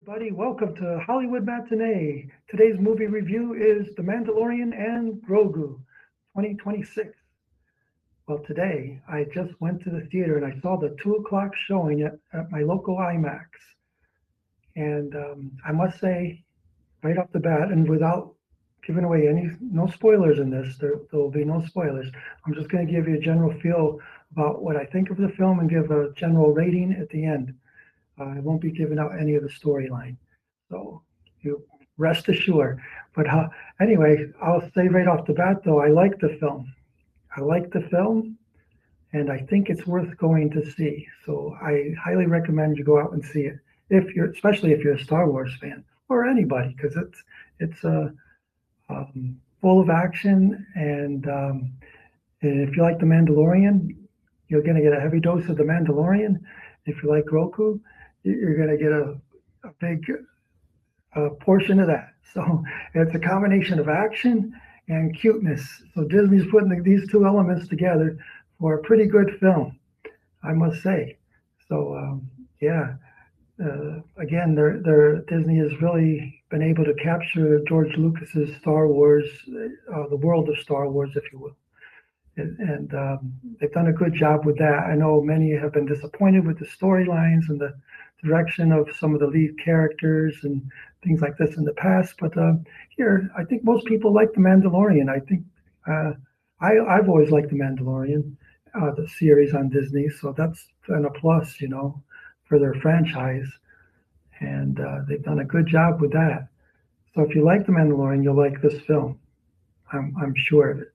Everybody, welcome to Hollywood Matinee. Today's movie review is The Mandalorian and Grogu, 2026. Well, today I just went to the theater and I saw the 2 o'clock showing at my local IMAX. And I must say, right off the bat, and without giving away no spoilers in this, there will be no spoilers. I'm just going to give you a general feel about what I think of the film and give a general rating at the end. I won't be giving out any of the storyline, so you rest assured. But anyway, I'll say right off the bat, though, I like the film. I like the film, and I think it's worth going to see. So I highly recommend you go out and see it, especially if you're a Star Wars fan or anybody, because it's full of action, and if you like The Mandalorian, you're going to get a heavy dose of The Mandalorian. If you like Roku, you're going to get a big portion of that. So it's a combination of action and cuteness. So Disney's putting these two elements together for a pretty good film, I must say. So yeah, again, Disney has really been able to capture George Lucas's Star Wars, the world of Star Wars, if you will. And they've done a good job with that. I know many have been disappointed with the storylines and the direction of some of the lead characters and things like this in the past, but here I think most people like The Mandalorian. I think I've always liked The Mandalorian, the series on Disney, so that's been a plus, for their franchise, and they've done a good job with that. So if you like The Mandalorian, you'll like this film. I'm sure of it.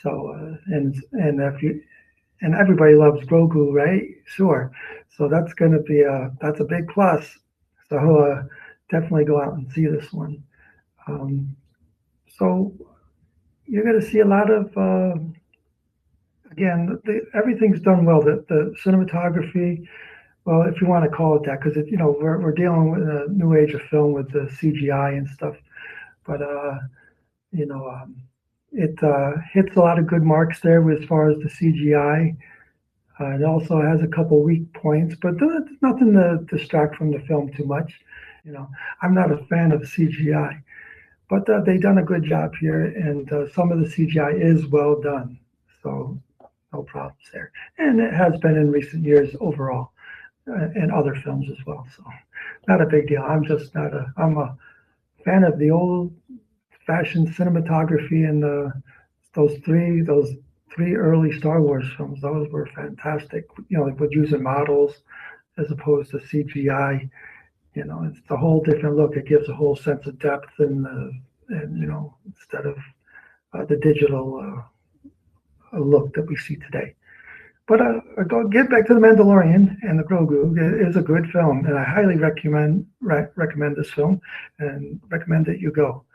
So and if you and everybody loves Grogu, right? Sure. So that's going to be that's a big plus. So definitely go out and see this one. So you're going to see a lot of again, everything's done well. The cinematography, well, if you want to call it that, because we're dealing with a new age of film with the CGI and stuff, but it hits a lot of good marks there as far as the CGI. It also has a couple weak points, but there's nothing to distract from the film too much. I'm not a fan of CGI, but they've done a good job here, and some of the CGI is well done, so no problems there. And it has been in recent years overall, and other films as well. So not a big deal. I'm a fan of the old-fashioned cinematography and those three early Star Wars films. Those were fantastic. With using models as opposed to CGI. It's a whole different look. It gives a whole sense of depth and instead of the digital look that we see today. But get back to The Mandalorian and the Grogu. It is a good film, and I highly recommend this film and recommend that you go,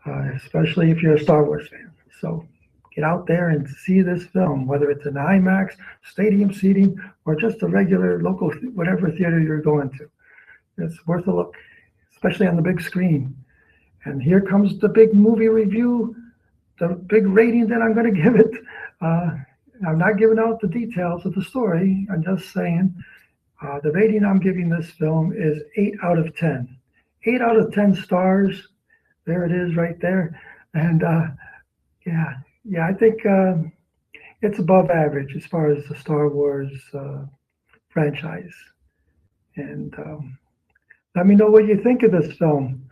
especially if you're a Star Wars fan. So get out there and see this film, whether it's an IMAX, stadium seating, or just a regular local, whatever theater you're going to. It's worth a look, especially on the big screen. And here comes the big movie review, the big rating that I'm going to give it. I'm not giving out the details of the story. I'm just saying the rating I'm giving this film is 8 out of 10. 8 out of 10 stars. There it is right there. And yeah, I think it's above average as far as the Star Wars franchise. And let me know what you think of this film.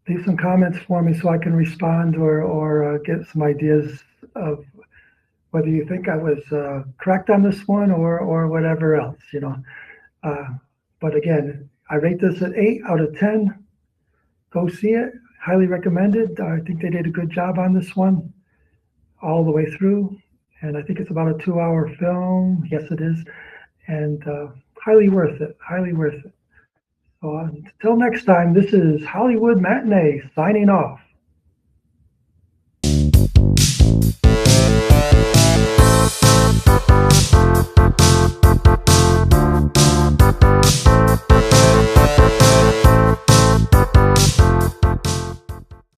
Leave some comments for me so I can respond or get some ideas of whether you think I was correct on this one or whatever else, But again, I rate this at 8 out of 10. Go see it. Highly recommended. I think they did a good job on this one all the way through. And I think it's about a 2-hour film. Yes, it is. And highly worth it. Highly worth it. So until next time, this is Hollywood Matinee signing off.